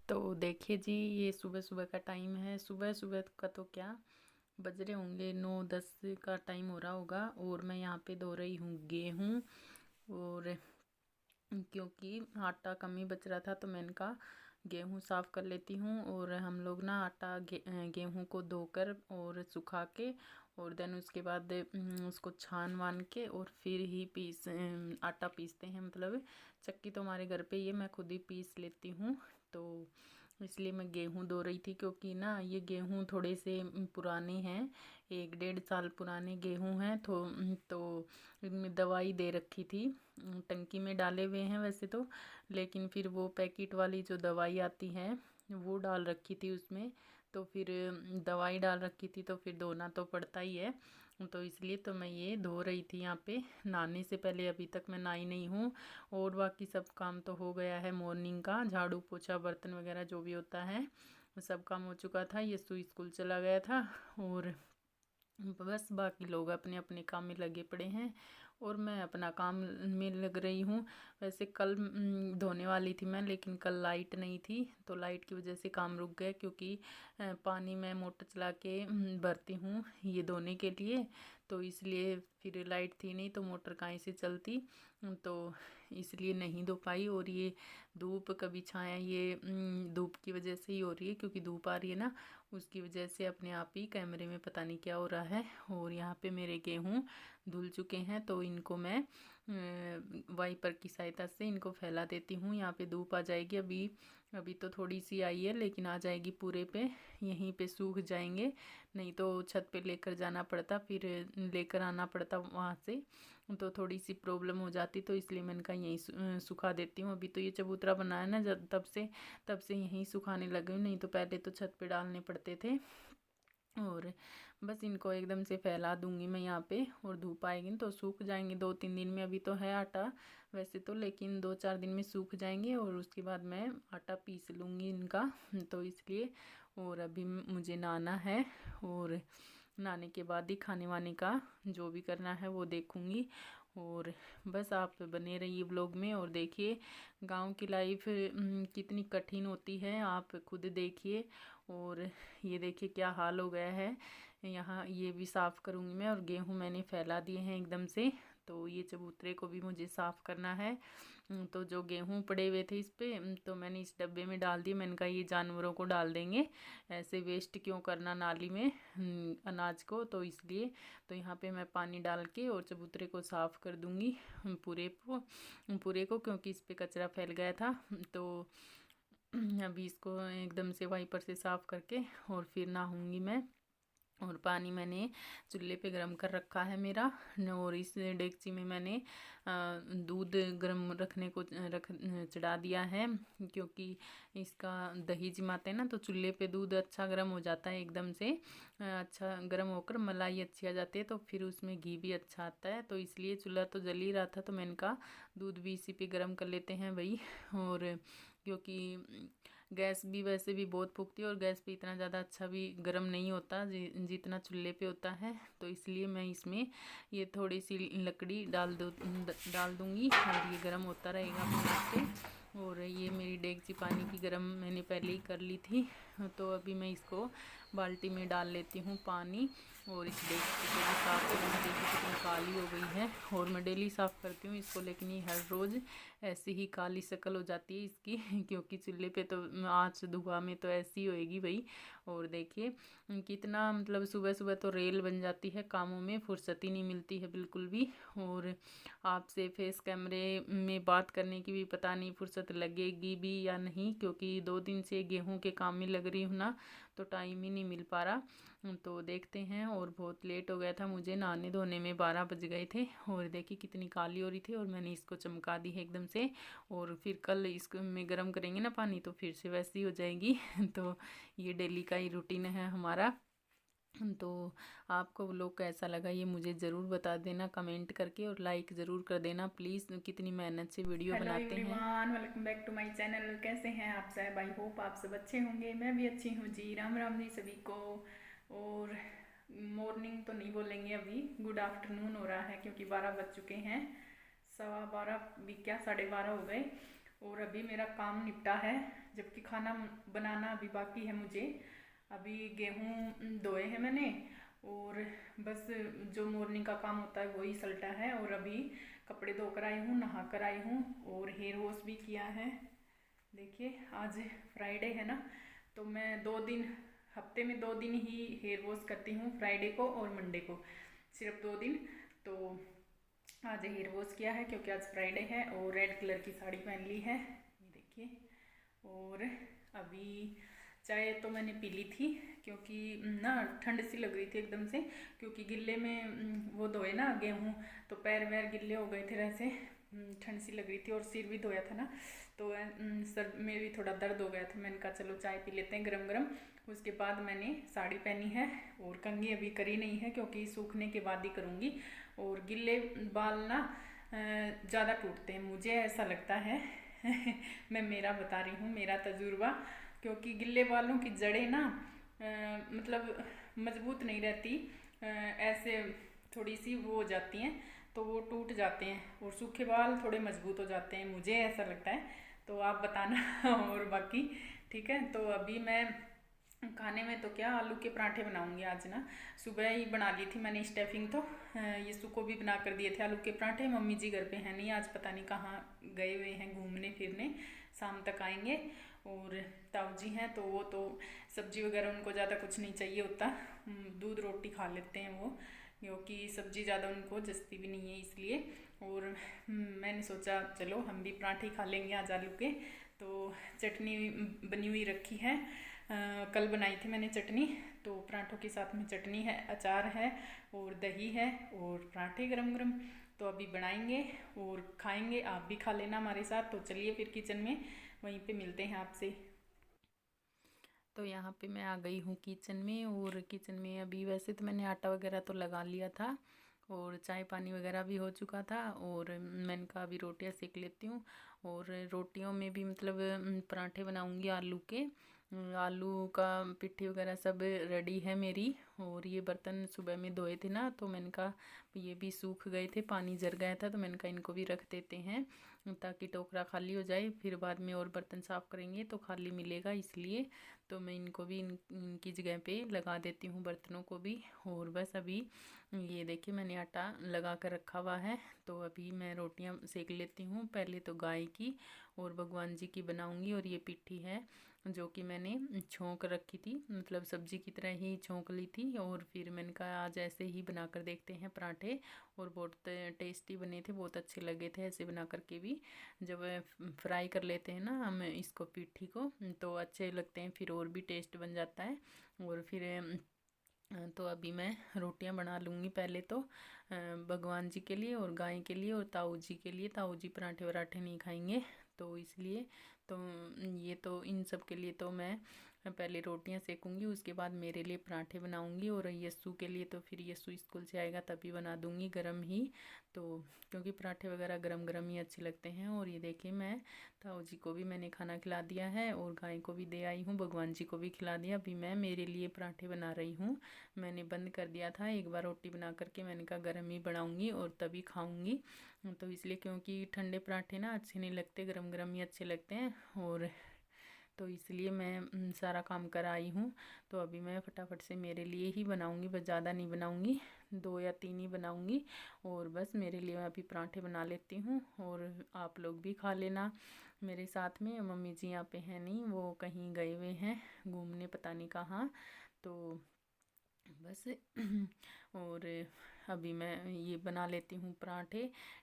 तो देखिए जी, ये सुबह सुबह का टाइम है। सुबह सुबह का तो क्या, बज रहे होंगे 9-10 का टाइम हो रहा होगा। और मैं यहाँ पे धो रही हूँ गेहूँ। और क्योंकि आटा कम ही बच रहा था तो मैंने कहा गेहूँ साफ़ कर लेती हूँ। और हम लोग ना आटा गेहूँ को धोकर और सुखा के और देन उसके बाद उसको छान वान के और फिर ही आटा पीसते हैं। मतलब चक्की तो हमारे घर पे ही है, मैं खुद ही पीस लेती हूँ। तो इसलिए मैं गेहूँ धो रही थी, क्योंकि ना ये गेहूँ थोड़े से पुराने हैं, 1-1.5 साल पुराने गेहूँ हैं। तो इनमें दवाई दे रखी थी, टंकी में डाले हुए हैं वैसे तो, लेकिन फिर वो पैकेट वाली जो दवाई आती है वो डाल रखी थी उसमें। तो फिर दवाई डाल रखी थी तो फिर धोना तो पड़ता ही है। तो इसलिए तो मैं ये धो रही थी यहाँ पे नहाने से पहले। अभी तक मैं नहाई नहीं हूँ और बाकी सब काम तो हो गया है मॉर्निंग का, झाड़ू पोछा बर्तन वगैरह जो भी होता है सब काम हो चुका था। ये स्कूल चला गया था और बस बाकी लोग अपने अपने काम में लगे पड़े हैं और मैं अपना काम में लग रही हूँ। वैसे कल धोने वाली थी मैं, लेकिन कल लाइट नहीं थी तो लाइट की वजह से काम रुक गया। क्योंकि पानी मैं मोटर चला के भरती हूँ ये धोने के लिए, तो इसलिए फिर लाइट थी नहीं तो मोटर कहाँ से चलती। तो इसलिए नहीं धो पाई। और ये धूप कभी छाया, ये धूप की वजह से ही हो रही है, क्योंकि धूप आ रही है ना, उसकी वजह से अपने आप ही कैमरे में पता नहीं क्या हो रहा है। और यहाँ पे मेरे गेहूँ धुल चुके हैं तो इनको मैं वाइपर की सहायता से इनको फैला देती हूँ। यहाँ पे धूप आ जाएगी, अभी अभी तो थोड़ी सी आई है लेकिन आ जाएगी पूरे पे, यहीं पे सूख जाएंगे। नहीं तो छत पे लेकर जाना पड़ता, फिर लेकर आना पड़ता वहाँ से, तो थोड़ी सी प्रॉब्लम हो जाती। तो इसलिए मैंने कहा यहीं सुखा देती हूँ। अभी तो ये चबूतरा बनाया ना जब तब से यहीं सुखाने लगी हूँ, नहीं तो पहले तो छत पे डालने पड़ते थे। और बस इनको एकदम से फैला दूंगी मैं यहाँ पे, और धूप आएगी तो सूख जाएंगे 2-3 दिन में। अभी तो है आटा वैसे तो, लेकिन 2-4 दिन में सूख जाएंगे और उसके बाद मैं आटा पीस लूँगी इनका। तो इसलिए, और अभी मुझे नहाना है और नहाने के बाद ही खाने वाने का जो भी करना है वो देखूँगी। और बस आप बने रहिए ब्लॉग में और देखिए गांव की लाइफ कितनी कठिन होती है, आप खुद देखिए। और ये देखिए क्या हाल हो गया है यहाँ, ये भी साफ़ करूँगी मैं। और गेहूँ मैंने फैला दिए हैं एकदम से, तो ये चबूतरे को भी मुझे साफ़ करना है। तो जो गेहूँ पड़े हुए थे इस पे तो मैंने इस डब्बे में डाल दिए। मैंने कहा ये जानवरों को डाल देंगे, ऐसे वेस्ट क्यों करना नाली में अनाज को। तो इसलिए तो यहाँ पे मैं पानी डाल के और चबूतरे को साफ़ कर दूँगी पूरे को, क्योंकि इस पे कचरा फैल गया था। तो अभी इसको एकदम से वाइपर से साफ़ करके और फिर नहाऊंगी मैं। और पानी मैंने चूल्हे पे गरम कर रखा है मेरा, और इस डेगची में मैंने दूध गरम रखने को चढ़ा दिया है। क्योंकि इसका दही जमाते हैं ना तो चूल्हे पे दूध अच्छा गर्म हो जाता है एकदम से, अच्छा गर्म होकर मलाई अच्छी आ जाती है, तो फिर उसमें घी भी अच्छा आता है। तो इसलिए चूल्हा तो जल ही रहा था तो मैंने कहा दूध भी इसी पे गर्म कर लेते हैं भाई। और क्योंकि गैस भी वैसे भी बहुत फूकती है और गैस पे इतना ज़्यादा अच्छा भी गर्म नहीं होता जितना चूल्हे पे होता है। तो इसलिए मैं इसमें ये थोड़ी सी लकड़ी डाल दूँगी और ये गर्म होता रहेगा अपने आप पे। और ये मेरी डेगची पानी की गर्म मैंने पहले ही कर ली थी, तो अभी मैं इसको बाल्टी में डाल लेती हूँ पानी। और इस डेगची को भी साफ़ करूँगी, देखिए कितनी काली हो गई है। और मैं डेली साफ़ करती हूँ इसको, लेकिन ये हर रोज़ ऐसी ही काली शक्ल हो जाती है इसकी क्योंकि चूल्हे पे तो आँच धुआं में तो ऐसी होएगी भाई। और देखिए कितना, मतलब सुबह सुबह तो रेल बन जाती है, कामों में फुर्सत ही नहीं मिलती है बिल्कुल भी। और आपसे फेस कैमरे में बात करने की भी पता नहीं फुर्सत लगेगी भी या नहीं, क्योंकि 2 दिन से गेहूं के काम में लग रही हूँ ना, तो टाइम ही नहीं मिल पा रहा। तो देखते हैं। और बहुत लेट हो गया था मुझे नहाने धोने में, 12 बज गए थे। और देखिए कितनी काली हो रही थी और मैंने इसको चमका दी है एकदम से। और फिर कल इसको में गर्म करेंगे ना पानी तो फिर से वैसी हो जाएगी तो ये डेली का ही रूटीन है हमारा। तो आपको व्लॉग कैसा लगा ये मुझे ज़रूर बता देना कमेंट करके, और लाइक ज़रूर कर देना प्लीज़, कितनी मेहनत से वीडियो हेलो बनाते हैं। Everyone, welcome back to my channel. कैसे हैं आप सब? आई होप आप सब अच्छे होंगे। मैं भी अच्छी हूँ जी। राम राम जी सभी को। और मॉर्निंग तो नहीं बोलेंगे, अभी गुड आफ्टरनून हो रहा है क्योंकि 12 बज चुके हैं। 12:15 भी क्या, 12:30 हो गए। और अभी मेरा काम निपटा है, जबकि खाना बनाना अभी बाकी है मुझे। अभी गेहूँ धोए हैं मैंने, और बस जो मॉर्निंग का काम होता है वही सलटा है। और अभी कपड़े धो कर आई हूँ, नहा कर आई हूँ, और हेयर वॉश भी किया है। देखिए आज फ्राइडे है ना, तो मैं 2 दिन, हफ्ते में 2 दिन ही हेयर वॉश करती हूँ, फ्राइडे को और मंडे को, सिर्फ 2 दिन। तो आज हेयर वॉश किया है क्योंकि आज फ्राइडे है, और रेड कलर की साड़ी पहन ली है, ये देखिए। और अभी चाय तो मैंने पी ली थी, क्योंकि ना ठंड सी लग रही थी एकदम से, क्योंकि गिल्ले में वो धोए ना गेहूँ, तो पैर वैर गिल्ले हो गए थे वैसे, ठंड सी लग रही थी, और सिर भी धोया था ना, तो सर में भी थोड़ा दर्द हो गया था। मैंने कहा चलो चाय पी लेते हैं गरम गरम। उसके बाद मैंने साड़ी पहनी है, और कंघी अभी करी नहीं है क्योंकि सूखने के बाद ही करूँगी। और गिल्ले बाल ना ज़्यादा टूटते हैं, मुझे ऐसा लगता है। मैं मेरा बता रही हूँ, मेरा तजुर्बा, क्योंकि गिल्ले बालों की जड़ें ना मतलब मजबूत नहीं रहती, ऐसे थोड़ी सी वो हो जाती हैं, तो वो टूट जाते हैं, और सूखे बाल थोड़े मजबूत हो जाते हैं, मुझे ऐसा लगता है। तो आप बताना। और बाकी ठीक है। तो अभी मैं खाने में तो क्या, आलू के पराठे बनाऊंगी आज ना। सुबह ही बना ली थी मैंने स्टफिंग, तो यीशु को भी बना कर दिए थे आलू के पराठे। मम्मी जी घर पे हैं नहीं आज, पता नहीं कहाँ गए हुए हैं घूमने फिरने, शाम तक आएंगे। और ताऊ जी हैं तो वो तो सब्जी वगैरह उनको ज़्यादा कुछ नहीं चाहिए होता, दूध रोटी खा लेते हैं वो, क्योंकि सब्जी ज़्यादा उनको जचती भी नहीं है इसलिए। और मैंने सोचा चलो हम भी पराठे खा लेंगे आज आलू के। तो चटनी बनी हुई रखी है, कल बनाई थी मैंने चटनी, तो पराठों के साथ में चटनी है, अचार है, और दही है, और पराठे गरम गरम। तो अभी बनाएंगे और खाएंगे, आप भी खा लेना हमारे साथ। तो चलिए फिर किचन में, वहीं पे मिलते हैं आपसे। तो यहाँ पे मैं आ गई हूँ किचन में, और किचन में अभी वैसे तो मैंने आटा वगैरह तो लगा लिया था, और चाय पानी वगैरह भी हो चुका था, और मैंने कहा अभी रोटियाँ सेक लेती हूँ। और रोटियों में भी मतलब पराठे बनाऊँगी आलू के। आलू का पिट्ठी वगैरह सब रेडी है मेरी। और ये बर्तन सुबह में धोए थे ना, तो मैंने कहा ये भी सूख गए थे, पानी जर गया था, तो मैंने कहा इनको भी रख देते हैं ताकि टोकरा खाली हो जाए, फिर बाद में और बर्तन साफ़ करेंगे तो खाली मिलेगा, इसलिए तो मैं इनको भी इनकी जगह पे लगा देती हूँ, बर्तनों को भी। और बस अभी ये देखिए मैंने आटा लगा कर रखा हुआ है, तो अभी मैं रोटियां सेक लेती हूँ। पहले तो गाय की और भगवान जी की बनाऊंगी, और ये पिट्ठी है जो कि मैंने छोंक रखी थी, मतलब सब्जी की तरह ही छोंक ली थी। और फिर मैंने कहा आज ऐसे ही बना कर देखते हैं पराठे, और बहुत टेस्टी बने थे, बहुत अच्छे लगे थे ऐसे बना करके भी। जब फ्राई कर लेते हैं ना हम इसको पिट्ठी को, तो अच्छे लगते हैं, फिर और भी टेस्ट बन जाता है। और फिर तो अभी मैं रोटियां बना लूँगी पहले तो, भगवान जी के लिए और गाय के लिए और ताऊ जी के लिए। ताऊ जी पराठे वराठे नहीं खाएंगे, तो इसलिए तो ये तो इन सब के लिए तो मैं पहले रोटियां सेकूंगी, उसके बाद मेरे लिए पराठे बनाऊंगी। और यस्सू के लिए तो फिर यस्सू स्कूल से आएगा तभी बना दूंगी गरम ही, तो क्योंकि पराठे वगैरह गरम गरम ही अच्छे लगते हैं। और ये देखिए मैं ताऊ जी को भी मैंने खाना खिला दिया है, और गाय को भी दे आई हूँ, भगवान जी को भी खिला दिया। अभी मैं मेरे लिए पराठे बना रही हूँ। मैंने बंद कर दिया था एक बार रोटी बना करके, मैंने कहा गर्म ही बनाऊंगी और तभी खाऊंगी, तो इसलिए, क्योंकि ठंडे पराठे ना अच्छे नहीं लगते, गरम गरम ही अच्छे लगते हैं। और तो इसलिए मैं सारा काम कर आई हूँ। तो अभी मैं फटाफट से मेरे लिए ही बनाऊंगी, बस ज़्यादा नहीं बनाऊंगी, 2 या 3 ही बनाऊंगी। और बस मेरे लिए मैं अभी पराठे बना लेती हूँ, और आप लोग भी खा लेना मेरे साथ में। मम्मी जी यहाँ पे हैं नहीं, वो कहीं गए हुए हैं घूमने, पता नहीं कहाँ, तो बस। और अभी मैं ये बना लेती हूँ पराठे,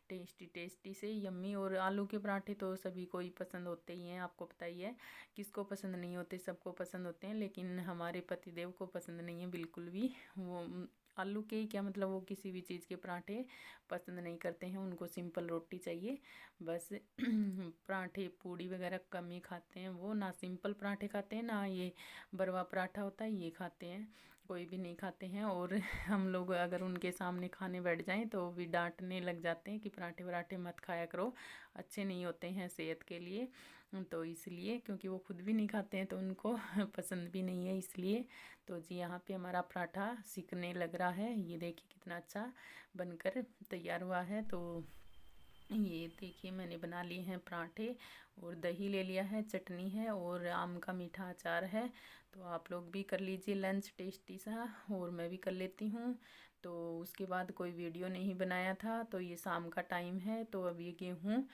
टेस्टी टेस्टी से यम्मी। और आलू के पराठे तो सभी को ही पसंद होते ही हैं, आपको पता ही है, किसको पसंद नहीं होते, सबको पसंद होते हैं। लेकिन हमारे पतिदेव को पसंद नहीं है बिल्कुल भी, वो आलू के ही क्या, मतलब वो किसी भी चीज़ के पराठे पसंद नहीं करते हैं, उनको सिंपल रोटी चाहिए बस। पराठे पूड़ी वगैरह कम ही खाते हैं वो, ना सिंपल पराठे खाते हैं, ना ये बरवा पराठा होता है ये खाते हैं, कोई भी नहीं खाते हैं। और हम लोग अगर उनके सामने खाने बैठ जाएं तो भी डांटने लग जाते हैं कि पराठे वराठे मत खाया करो, अच्छे नहीं होते हैं सेहत के लिए। तो इसलिए, क्योंकि वो खुद भी नहीं खाते हैं तो उनको पसंद भी नहीं है, इसलिए। तो जी यहाँ पे हमारा पराठा सिकने लग रहा है, ये देखिए कितना अच्छा बनकर तैयार हुआ है। तो ये देखिए मैंने बना लिए हैं पराठे और दही ले लिया है, चटनी है और आम का मीठा अचार है। तो आप लोग भी कर लीजिए लंच टेस्टी सा, और मैं भी कर लेती हूँ। तो उसके बाद कोई वीडियो नहीं बनाया था। तो ये शाम का टाइम है, तो अब ये गेहूँ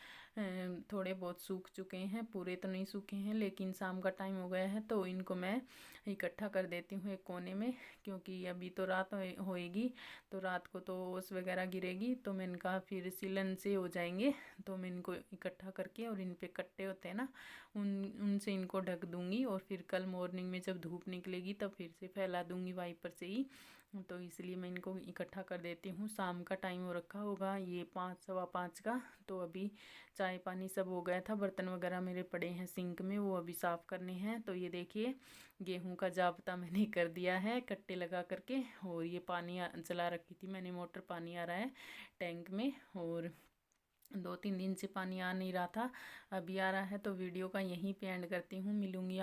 थोड़े बहुत सूख चुके हैं, पूरे तो नहीं सूखे हैं, लेकिन शाम का टाइम हो गया है तो इनको मैं इकट्ठा कर देती हूँ एक कोने में, क्योंकि अभी तो रात होएगी, तो रात को तो ओस वगैरह गिरेगी, तो मैं इनका फिर सिलन से हो जाएंगे। तो मैं इनको इकट्ठा करके और इन पे कट्टे होते हैं ना, उनसे इनको ढक दूंगी, और फिर कल मॉर्निंग में जब धूप निकलेगी तब फिर से फैला दूंगी वाइपर से ही। तो इसलिए मैं इनको इकट्ठा कर देती हूँ। शाम का टाइम हो रखा होगा ये 5 सवा 5 का। तो अभी चाय पानी सब हो गया था, बर्तन वगैरह मेरे पड़े हैं सिंक में, वो अभी साफ़ करने हैं। तो ये देखिए गेहूं का जाब्ता मैंने कर दिया है कट्टे लगा करके। और ये पानी चला रखी थी मैंने मोटर, पानी आ रहा है टैंक में, और 2 3 दिन से पानी आ नहीं रहा था, अभी आ रहा है। तो वीडियो का यहीं पे एंड करती हूँ, मिलूँगी